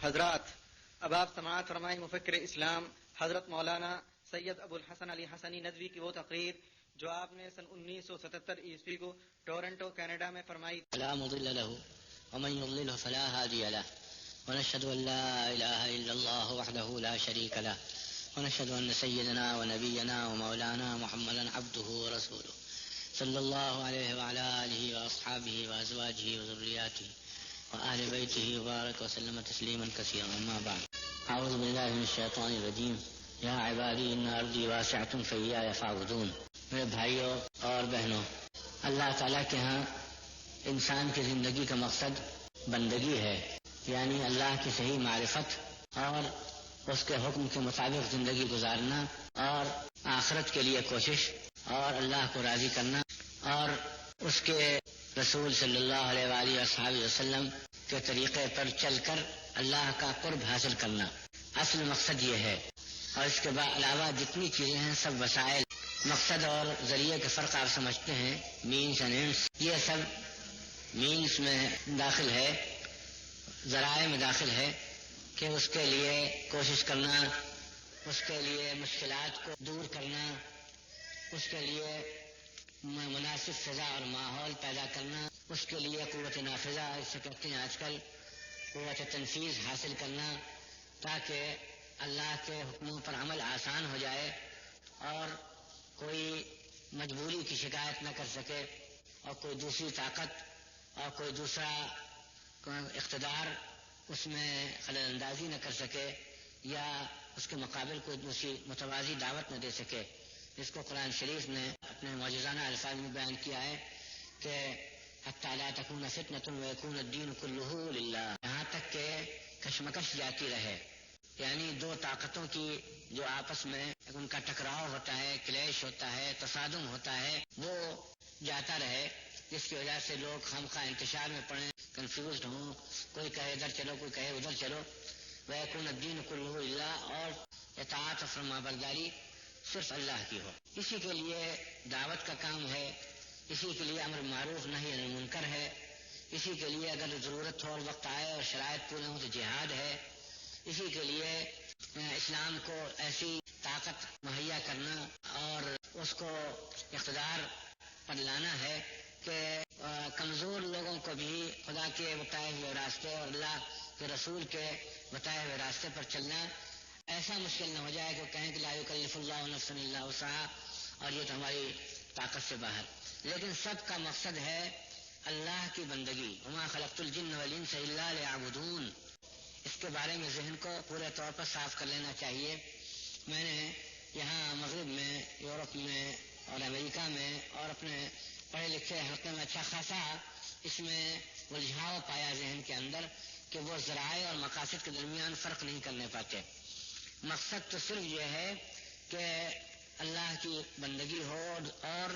حضرات، اب آپ سماعت فرمائیں مفکر اسلام حضرت مولانا سید ابو الحسن علی حسنی ندوی کی وہ تقریر جو آپ نے سن 1977 عیسوی کو ٹورنٹو کینیڈا میں فرمائی. لا مضل له ومن يضلله فلا هادي له ونشهد أن لا إله إلا الله وحده لا شريك له ونشهد أن سيدنا ونبينا ومولانا محمدا عبده ورسوله صلى الله عليه وعلى آله وأصحابه وأزواجه وذرياته وأهل بيته وبارك وسلم تسليما كثيرا. أما بعد، أعوذ بالله من الشيطان الرجيم. يا عبادي إن أرضي واسعة فإياي فاعبدون. میرے بھائیوں اور بہنوں، اللہ تعالیٰ کے ہاں انسان کی زندگی کا مقصد بندگی ہے، یعنی اللہ کی صحیح معرفت اور اس کے حکم کے مطابق زندگی گزارنا، اور آخرت کے لیے کوشش، اور اللہ کو راضی کرنا، اور اس کے رسول صلی اللہ علیہ وآلہ وصحبہ وسلم کے طریقے پر چل کر اللہ کا قرب حاصل کرنا اصل مقصد یہ ہے. اور اس کے علاوہ جتنی چیزیں ہیں سب وسائل، مقصد اور ذریعے کا فرق آپ سمجھتے ہیں، مینس اینڈ اینڈس، یہ سب مینس میں داخل ہے، ذرائع میں داخل ہے کہ اس کے لیے کوشش کرنا، اس کے لیے مشکلات کو دور کرنا، اس کے لیے مناسب فضا اور ماحول پیدا کرنا، اس کے لیے قوت نافذہ، اسے کہتے ہیں آج کل قوت تنفیذ حاصل کرنا، تاکہ اللہ کے حکموں پر عمل آسان ہو جائے اور کوئی مجبوری کی شکایت نہ کر سکے، اور کوئی دوسری طاقت اور کوئی دوسرا اقتدار اس میں خلل اندازی نہ کر سکے، یا اس کے مقابل کوئی دوسری متوازی دعوت نہ دے سکے. اس کو قرآن شریف نے اپنے معجزانہ الفاظ میں بیان کیا ہے کہ حتی لا تکون فتنة ویکون الدین کلہ للہ، یہاں تک کہ کشمکش جاتی رہے، یعنی دو طاقتوں کی جو آپس میں ان کا ٹکراؤ ہوتا ہے، کلیش ہوتا ہے، تصادم ہوتا ہے، وہ جاتا رہے، جس کی وجہ سے لوگ خامخواہ انتشار میں پڑیں، کنفیوزڈ ہوں، کوئی کہے ادھر چلو، کوئی کہے ادھر چلو. ویکون الدین کلہ للہ، اور اطاعت و فرما برداری صرف اللہ کی ہو. اسی کے لیے دعوت کا کام ہے، اسی کے لیے امر معروف نہی عن المنکر ہے، اسی کے لیے اگر ضرورت ہو اور وقت آئے اور شرائط پورے ہوں تو جہاد ہے، اسی کے لیے اسلام کو ایسی طاقت مہیا کرنا اور اس کو اقتدار پر لانا ہے کہ کمزور لوگوں کو بھی خدا کے بتائے ہوئے راستے اور اللہ کے رسول کے بتائے ہوئے راستے پر چلنا ایسا مشکل نہ ہو جائے کہ کہیں کہ لا یکلف اللہ نفسا الا وسعہا، اور یہ تو ہماری طاقت سے باہر. لیکن سب کا مقصد ہے اللہ کی بندگی. وما خلقت الجن والانس الا لیعبدون. اس کے بارے میں ذہن کو پورے طور پر صاف کر لینا چاہیے. میں نے یہاں مغرب میں، یورپ میں اور امریکہ میں اور اپنے پڑھے لکھے حلقے میں اچھا خاصا اس میں الجھاؤ پایا ذہن کے اندر کہ وہ ذرائع اور مقاصد کے درمیان فرق نہیں کرنے پاتے. مقصد تو صرف یہ ہے کہ اللہ کی بندگی ہو اور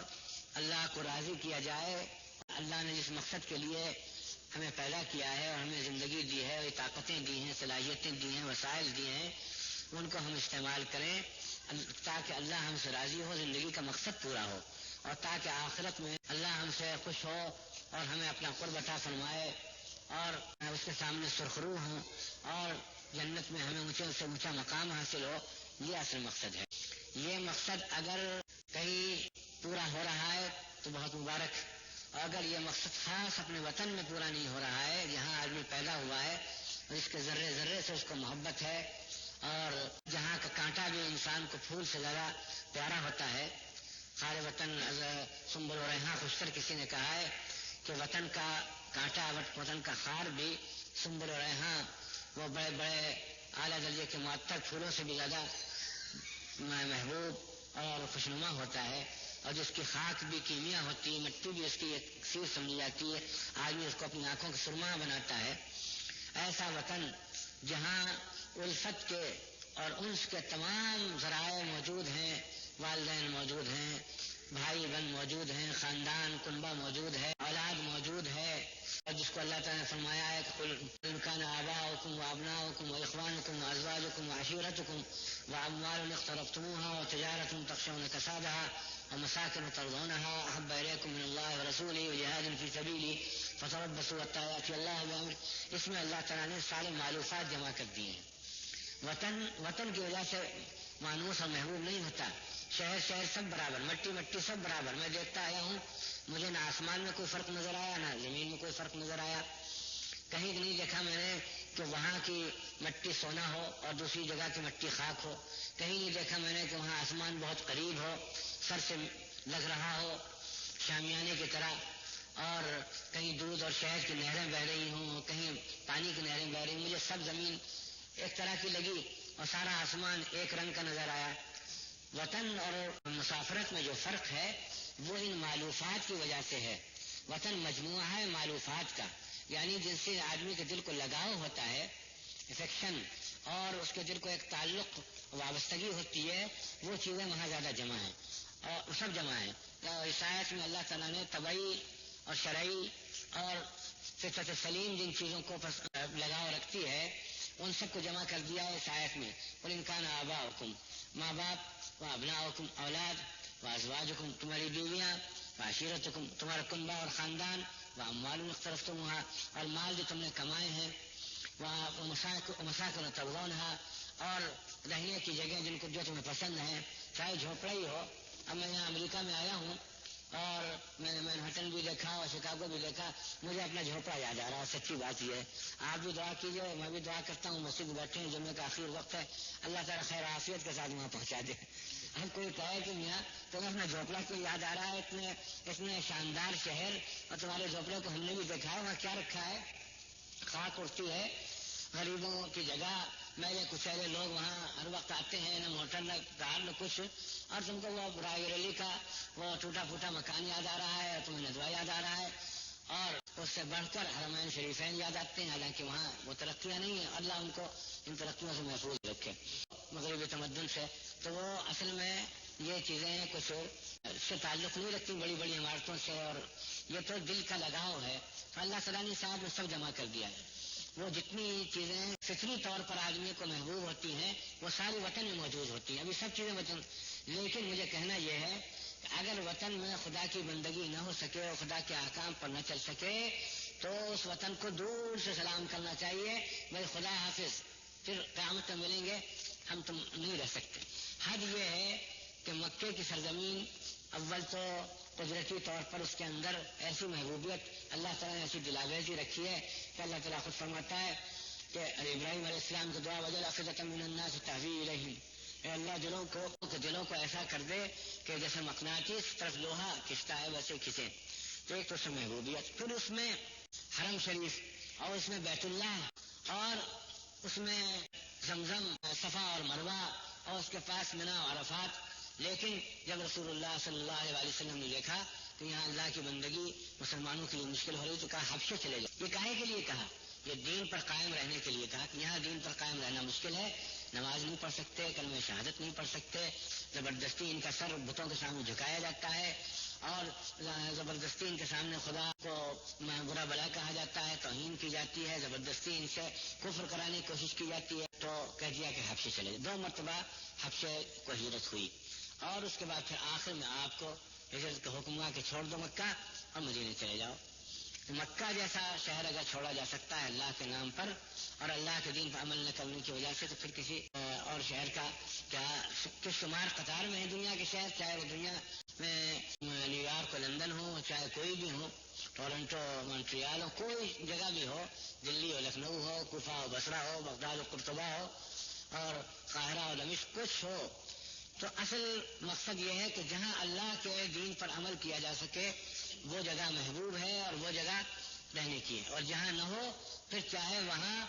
اللہ کو راضی کیا جائے. اللہ نے جس مقصد کے لیے ہمیں پیدا کیا ہے اور ہمیں زندگی دی ہے، طاقتیں دی ہیں، صلاحیتیں دی ہیں، وسائل دیے ہیں، ان کو ہم استعمال کریں تاکہ اللہ ہم سے راضی ہو، زندگی کا مقصد پورا ہو، اور تاکہ آخرت میں اللہ ہم سے خوش ہو اور ہمیں اپنا قرب عطا فرمائے اور اس کے سامنے سرخرو ہوں اور جنت میں ہمیں اونچے سے اونچا مقام حاصل ہو. یہ اصل مقصد ہے. یہ مقصد اگر کہیں پورا ہو رہا ہے تو بہت مبارک، اور اگر یہ مقصد خاص اپنے وطن میں پورا نہیں ہو رہا ہے، جہاں آدمی پیدا ہوا ہے اور اس کے ذرے ذرے سے اس کو محبت ہے، اور جہاں کا کانٹا بھی انسان کو پھول سے زیادہ پیارا ہوتا ہے. خار وطن سنبل و ریحاں خوشتر کسی نے کہا ہے کہ وطن کا کانٹا، وطن کا خار بھی سنبل و ریحاں، وہ بڑے بڑے اعلیٰ درجے کے معطر پھولوں سے بھی زیادہ محبوب اور خوشنما ہوتا ہے، اور جس کی خاک بھی کیمیا ہوتی ہے، مٹی بھی اس کی ایک چیز سمجھی جاتی ہے، آدمی اس کو اپنی آنکھوں کی سرما بناتا ہے. ایسا وطن جہاں الفت کے اور انس کے تمام ذرائع موجود ہیں، والدین موجود ہیں، بھائی بہن موجود ہیں، خاندان کنبہ موجود ہے، اولاد موجود ہے، اور جس کو اللہ تعالیٰ نے فرمایا ہے کہ قل ان کان آباؤکم وابناؤکم واخوانکم وازواجکم أموالكم وعشيرتكم وأموال اقترفتموها وتجارة تخشون كسادها ومساكن ترضونها أحب إليكم من الله ورسوله وجهاد في سبيله فتربصوا حتى يأتي الله بأمره. اس میں اللہ تعالیٰ نے سارے معلوفات جمع کر دیے ہیں. وطن کی وجہ سے مانوس اور محبوب نہیں ہوتا. شہر شہر سب برابر، مٹی مٹی سب برابر. میں دیکھتا آیا ہوں، مجھے نہ آسمان میں کوئی فرق نظر آیا نہ زمین میں کوئی فرق نظر آیا. کہیں نہیں دیکھا میں نے کہ وہاں کی مٹی سونا ہو اور دوسری جگہ کی مٹی خاک ہو. کہیں نہیں دیکھا میں نے کہ وہاں آسمان بہت قریب ہو، سر سے لگ رہا ہو شامیانے کی طرح، اور کہیں دودھ اور شہد کی نہریں بہ رہی ہوں، کہیں پانی کی نہریں بہ رہی ہوں. مجھے سب زمین ایک طرح کی لگی اور سارا آسمان ایک رنگ کا نظر آیا. وطن اور مسافرت میں جو فرق ہے وہ ان معلوفات کی وجہ سے ہے. وطن مجموعہ ہے معلوفات کا، یعنی جن سے آدمی کے دل کو لگاؤ ہوتا ہے، افیکشن، اور اس کے دل کو ایک تعلق وابستگی ہوتی ہے، وہ چیزیں وہاں زیادہ جمع ہیں اور سب جمع ہیں. عیسائیت میں اللہ تعالیٰ نے طبعی اور شرعی اور فطرت سلیم جن چیزوں کو لگاؤ رکھتی ہے ان سب کو جمع کر دیا ہے عیسائیت میں. قل ان کان آباؤکم، ماں باپ، و ابناؤکم اولاد، و ازواجکم تمہاری بیویاں، و عشیرتکم تمہارا کنبہ اور خاندان، و اموال اقترفتموها اور مال جو تم نے کمائے ہیں، و مساکن ترضونها اور رہنے کی جگہ جن کو جو تمہیں پسند ہیں، چاہے جھوپڑا ہی ہو. اب میں یہاں امریکہ میں آیا ہوں اور میں نے مینہٹن بھی دیکھا اور شکاگو بھی دیکھا، مجھے اپنا جھوپڑا یاد آ رہا ہے. سچی بات یہ ہے. آپ بھی دعا کیجیے، میں بھی دعا کرتا ہوں. مسجد میں بیٹھے ہیں، جمعے کا آخری وقت ہے، اللہ تعالیٰ خیر عافیت کے ساتھ وہاں پہنچا دے. ہم کوئی کہے کہ میاں تمہیں اپنا جھوپڑا کیوں یاد آ رہا ہے، اتنے شاندار شہر اور تمہارے جھوپڑے کو ہم نے بھی دیکھا ہے، وہاں کیا رکھا ہے؟ خاک اڑتی ہے، غریبوں کی جگہ، میلے کچیلے لوگ وہاں ہر وقت آتے ہیں، نہ موٹر نہ کار نہ کچھ، اور تم کو وہ رائے ریلی کا وہ ٹوٹا پھوٹا مکان یاد آ رہا ہے، تمہیں ندوہ یاد آ رہا ہے، اور اس سے بڑھ کر حرمین شریفین یاد آتے ہیں. حالانکہ وہاں وہ ترقیاں نہیں ہیں، اللہ ان کو ان ترقیوں سے محفوظ رکھے مغربی تمدن سے. تو وہ اصل میں یہ چیزیں کچھ سے تعلق نہیں رکھتی بڑی بڑی عمارتوں سے، اور یہ تو دل کا لگاؤ ہے. اللہ تعالیٰ نے صاحب سب جمع کر دیا ہے. وہ جتنی چیزیں فطری طور پر آدمی کو محبوب ہوتی ہیں وہ ساری وطن میں موجود ہوتی ہیں. ابھی سب چیزیں وطن، لیکن مجھے کہنا یہ ہے کہ اگر وطن میں خدا کی بندگی نہ ہو سکے اور خدا کے احکام پر نہ چل سکے تو اس وطن کو دور سے سلام کرنا چاہیے، بھائی خدا حافظ، پھر قیامت میں ملیں گے، ہم تم نہیں رہ سکتے. حد یہ ہے کہ مکے کی سرزمین اول تو قدرتی طور پر اس کے اندر ایسی محبوبیت اللہ تعالیٰ نے ایسی دلاویزی رکھی ہے کہ اللہ تعالیٰ خود فرماتا ہے کہ ابراہیم علیہ السلام کی دعا وجل افئدة من الناس تهوی الیہم، اے اللہ دلوں کو ایسا کر دے کہ جیسے مقناطیس طرف لوہا کھینچتا ہے ویسے کھینچے. تو ایک تو اس میں محبوبیت، پھر اس میں حرم شریف اور اس میں بیت اللہ اور اس میں زمزم، صفا اور مروہ اور اس کے پاس منی و عرفات. لیکن جب رسول اللہ صلی اللہ علیہ وسلم نے دیکھا کہ یہاں اللہ کی بندگی مسلمانوں کے لیے مشکل ہو رہی تو کہا حبشے چلے جاؤ. یہ کاہے کے لیے کہا؟ یہ دین پر قائم رہنے کے لیے کہا کہ یہاں دین پر قائم رہنا مشکل ہے، نماز نہیں پڑھ سکتے، کلمہ شہادت نہیں پڑھ سکتے، زبردستی ان کا سر بتوں کے سامنے جھکایا جاتا ہے اور زبردستی ان کے سامنے خدا کو برا بلا کہا جاتا ہے، توہین کی جاتی ہے، زبردستی ان سے کفر کرانے کی کوشش کی جاتی ہے. تو کہہ دیا کہ حبشے چلے جاؤ. 2 مرتبہ حبشے کو ہجرت ہوئی اور اس کے بعد پھر آخر میں آپ کو ہجرت کا حکم ہوا کہ چھوڑ دو مکہ اور مدینے چلے جاؤ. مکہ جیسا شہر اگر چھوڑا جا سکتا ہے اللہ کے نام پر اور اللہ کے دین پر عمل نہ کرنے کی وجہ سے، تو پھر کسی اور شہر کا کیا کس شمار قطار میں ہے دنیا کے شہر، چاہے وہ دنیا میں نیو یارک لندن ہو، چاہے کوئی بھی ہو، ٹورنٹو مونٹریال ہو، کوئی جگہ بھی ہو، دلی ہو، لکھنؤ ہو، کوفہ ہو، بصرہ ہو، بغداد و قرطبہ ہو اور قاہرہ و دمشق کچھ ہو. تو اصل مقصد یہ ہے کہ جہاں اللہ کے دین پر عمل کیا جا سکے وہ جگہ محبوب ہے اور وہ جگہ رہنے کی ہے، اور جہاں نہ ہو پھر چاہے وہاں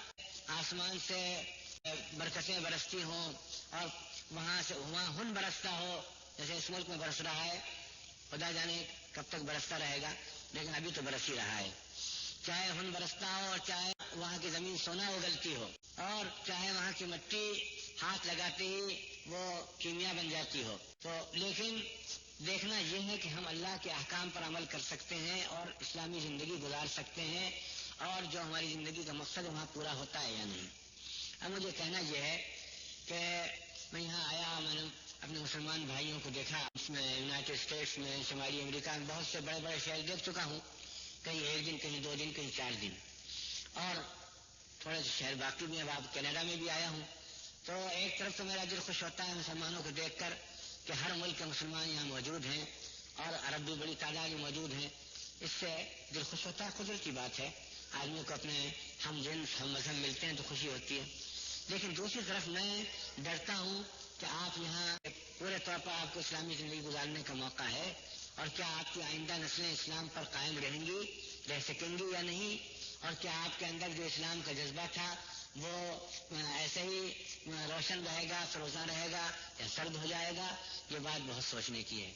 آسمان سے برکتیں برستی ہوں اور وہاں سے وہاں ہن برستا ہو، جیسے اس ملک میں برس رہا ہے، خدا جانے کب تک برستا رہے گا، لیکن ابھی تو برس ہی رہا ہے. چاہے ہن برستا ہو اور چاہے وہاں کی زمین سونا اگلتی ہو اور چاہے وہاں کی مٹی ہاتھ لگاتے ہی وہ کیمیا بن جاتی ہو، تو لیکن دیکھنا یہ ہے کہ ہم اللہ کے احکام پر عمل کر سکتے ہیں اور اسلامی زندگی گزار سکتے ہیں، اور جو ہماری زندگی کا مقصد ہے وہاں پورا ہوتا ہے یا نہیں. اب مجھے کہنا یہ ہے کہ میں یہاں آیا، میں نے اپنے مسلمان بھائیوں کو دیکھا، اس میں یونائٹڈ اسٹیٹس میں، شمالی امریکہ میں بہت سے بڑے بڑے شہر دیکھ چکا ہوں، کہیں 1 دن، کہیں 2 دن، کہیں 4 دن، اور تھوڑے سے شہر باقی بھی ہیں، اب کینیڈا میں بھی آیا ہوں۔ تو ایک طرف تو میرا دل خوش ہوتا ہے مسلمانوں کو دیکھ کر کہ ہر ملک کے مسلمان یہاں موجود ہیں اور عرب بھی بڑی تعداد میں موجود ہیں، اس سے دل خوش ہوتا ہے، قدرتی بات ہے، آدمی کو اپنے ہم جنس ہم مذہب ملتے ہیں تو خوشی ہوتی ہے۔ لیکن دوسری طرف میں ڈرتا ہوں کہ آپ یہاں پورے طور پر آپ کو اسلامی زندگی گزارنے کا موقع ہے، اور کیا آپ کی آئندہ نسلیں اسلام پر قائم رہ سکیں گی یا نہیں، اور کیا آپ کے اندر جو اسلام کا جذبہ تھا وہ ایسے ہی روشن رہے گا، فروزاں رہے گا، یا سرد ہو جائے گا؟ یہ بات بہت سوچنے کی ہے۔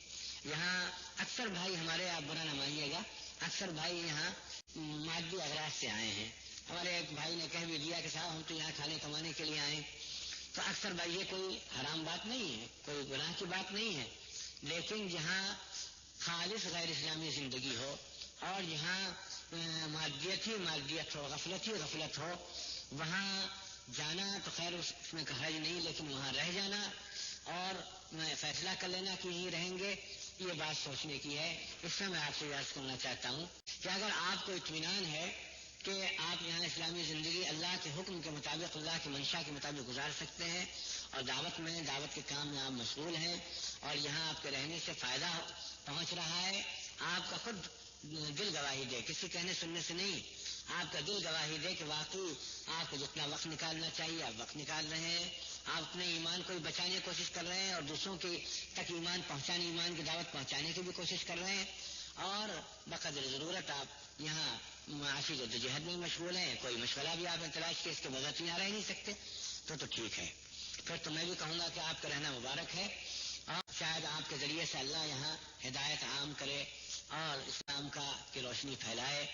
یہاں اکثر بھائی ہمارے، آپ برا نہ مانیے گا، اکثر بھائی یہاں مادی اغراض سے آئے ہیں۔ ہمارے ایک بھائی نے کہہ بھی دیا کہ صاحب ہم تو یہاں کھانے کمانے کے لیے آئے، تو اکثر بھائی یہ کوئی حرام بات نہیں ہے، کوئی گناہ کی بات نہیں ہے، لیکن جہاں خالص غیر اسلامی زندگی ہو اور جہاں مادیت ہی مادیت ہو، غفلت ہی غفلت ہو، وہاں جانا تو خیر اس میں حرج نہیں، لیکن وہاں رہ جانا اور فیصلہ کر لینا کہ یہیں رہیں گے، یہ بات سوچنے کی ہے۔ اس سے میں آپ سے عرض کرنا چاہتا ہوں کہ اگر آپ کو اطمینان ہے کہ آپ یہاں اسلامی زندگی اللہ کے حکم کے مطابق، اللہ کی منشا کے مطابق گزار سکتے ہیں، اور دعوت کے کام میں آپ مشغول ہیں، اور یہاں آپ کے رہنے سے فائدہ پہنچ رہا ہے، آپ کا خود دل گواہی دے، کسی کہنے سننے سے نہیں، آپ کا دل گواہی دے کہ واقعی آپ کو جتنا وقت نکالنا چاہیے آپ وقت نکال رہے ہیں، آپ اپنے ایمان کو بچانے کی کوشش کر رہے ہیں، اور دوسروں کی تک ایمان پہنچانے، ایمان کی دعوت پہنچانے کی بھی کوشش کر رہے ہیں، اور بقدر ضرورت آپ یہاں معاشی جدوجہد میں مشغول ہیں، کوئی مشغلہ بھی آپ نے تلاش کیا، اس کے بغیر یہاں رہ نہیں سکتے، تو ٹھیک ہے، پھر تو میں بھی کہوں گا کہ آپ کا رہنا مبارک ہے، اور شاید آپ کے ذریعے سے اللہ یہاں ہدایت عام کرے اور اسلام کی روشنی پھیلائے،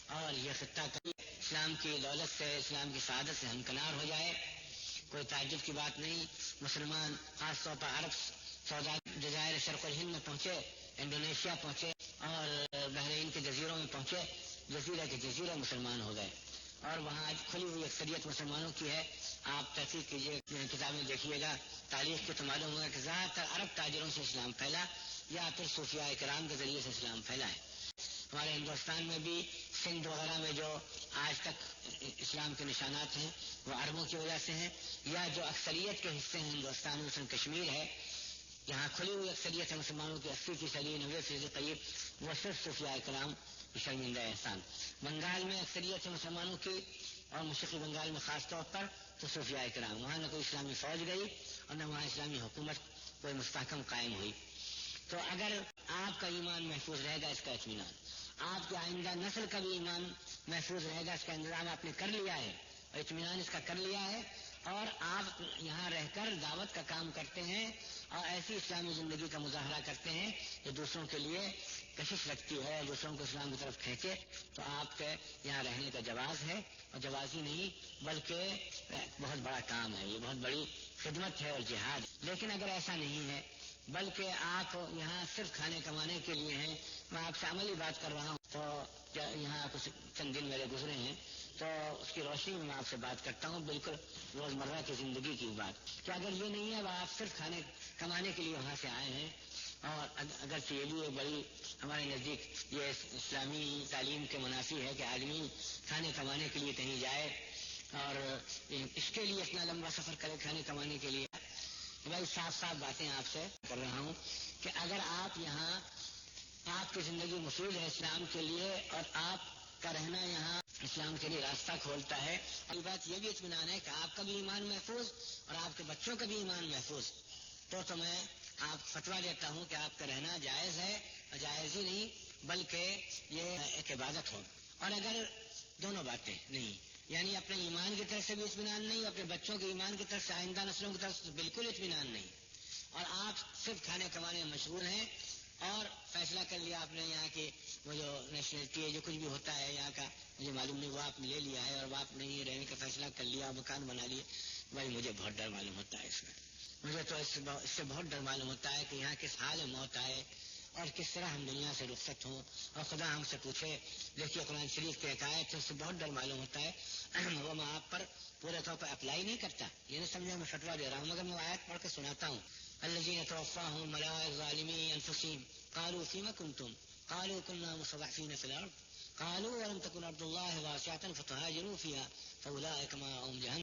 اور یہ خطہ اسلام کی دولت سے، اسلام کی سعادت سے ہمکنار ہو جائے۔ کوئی تعجب کی بات نہیں، مسلمان خاص طور پر عرب سعودی جزائر شرق الہند میں پہنچے، انڈونیشیا پہنچے، اور بحرین کے جزیروں میں پہنچے، جزیرے کے جزیرے مسلمان ہو گئے، اور وہاں آج کھلی ہوئی اکثریت مسلمانوں کی ہے۔ آپ تحقیق کیجیے، کتابیں دیکھیے گا، تاریخ کے تو معلوم ہوگا کہ زیادہ تر عرب تاجروں سے اسلام پھیلا، یا پھر صوفیاء کرام کے ذریعے سے اسلام پھیلا ہے۔ ہمارے ہندوستان میں بھی سندھ وغیرہ میں جو آج تک اسلام کے نشانات ہیں وہ عربوں کی وجہ سے ہیں، یا جو اکثریت کے حصے ہیں ہندوستان میں، مثلا کشمیر ہے، یہاں کھلی ہوئی اکثریت ہے مسلمانوں کی، 80%، 90% قریب، وہ صرف صوفیاء کرام کی شرمندہ احسان۔ بنگال میں اکثریت ہے مسلمانوں کی، اور مشرقی بنگال میں خاص طور پر تو صوفیاء کرام، وہاں نہ کوئی اسلامی فوج گئی اور نہ وہاں اسلامی حکومت کوئی مستحکم قائم ہوئی۔ تو اگر آپ کا ایمان محفوظ رہے گا، اس کا اطمینان، آپ کی آئندہ نسل کا بھی ایمان محفوظ رہے گا، اس کا انتظام آپ نے کر لیا ہے، اور اطمینان اس کا کر لیا ہے، اور آپ یہاں رہ کر دعوت کا کام کرتے ہیں اور ایسی اسلامی زندگی کا مظاہرہ کرتے ہیں جو دوسروں کے لیے کشش رکھتی ہے، دوسروں کو اسلام کی طرف کھینچے، تو آپ کے یہاں رہنے کا جواز ہے، اور جواز ہی نہیں بلکہ بہت بڑا کام ہے، یہ بہت بڑی خدمت ہے اور جہاد ہے۔ لیکن اگر ایسا نہیں ہے، بلکہ آپ یہاں صرف کھانے کمانے کے لیے ہیں، میں آپ سے عملی بات کر رہا ہوں، تو یہاں کچھ چند دن میرے گزرے ہیں، تو اس کی روشنی میں آپ سے بات کرتا ہوں، بالکل روزمرہ کی زندگی کی بات، کہ اگر یہ نہیں ہے وہ آپ صرف کھانے کمانے کے لیے وہاں سے آئے ہیں، اور اگرچہ یہ بھی بڑی ہمارے نزدیک یہ اسلامی تعلیم کے منافی ہے کہ آدمی کھانے کمانے کے لیے کہیں جائے اور اس کے لیے اتنا لمبا سفر کرے کھانے کمانے کے لیے۔ بھائی صاف باتیں آپ سے کر رہا ہوں کہ اگر آپ یہاں، آپ کی زندگی مفید ہے اسلام کے لیے، اور آپ کا رہنا یہاں اسلام کے لیے راستہ کھولتا ہے، اور بات یہ بھی اطمینان ہے کہ آپ کا بھی ایمان محفوظ اور آپ کے بچوں کا بھی ایمان محفوظ، تو میں آپ فتویٰ دیتا ہوں کہ آپ کا رہنا جائز ہے، اور جائز ہی نہیں بلکہ یہ ایک عبادت ہو۔ اور اگر دونوں باتیں نہیں، یعنی اپنے ایمان کی طرف سے بھی اطمینان نہیں، اپنے بچوں کے ایمان کی طرف سے، آئندہ نسلوں کی طرف سے بالکل اطمینان نہیں، اور آپ صرف کھانے کمانے میں مشغول ہیں، اور فیصلہ کر لیا آپ نے یہاں کی وہ جو نیشنلٹی ہے، جو کچھ بھی ہوتا ہے یہاں کا مجھے معلوم نہیں، وہ آپ نے لے لیا ہے، اور آپ نے یہ رہنے کا فیصلہ کر لیا، مکان بنا لیے، بھائی مجھے بہت ڈر معلوم ہوتا ہے اس میں، مجھے تو اس سے بہت ڈر معلوم ہوتا ہے کہ یہاں کس حال میں موت آئے، اور کس طرح ہم دنیا سے رخصت ہوں اور خدا ہم سے پوچھے. دیکھیے قرآن شریف کے ایک آیت سے بہت ڈر معلوم ہوتا ہے. وہ میں آپ پر پورے طور پر اپلائی نہیں کرتا, یہ نہیں سمجھا میں فتویٰ دے رہا ہوں, مگر میں آیت پڑھ کے سناتا ہوں. الذین توفاہم الملائکۃ ظالمی انفسہم قالوا فیم کنتم قالوا كنا مستضعفین فی الارض قالوا ولم تکن ارض اللہ واسعة فتہاجروا فیہا فاولئک مأواہم جہنم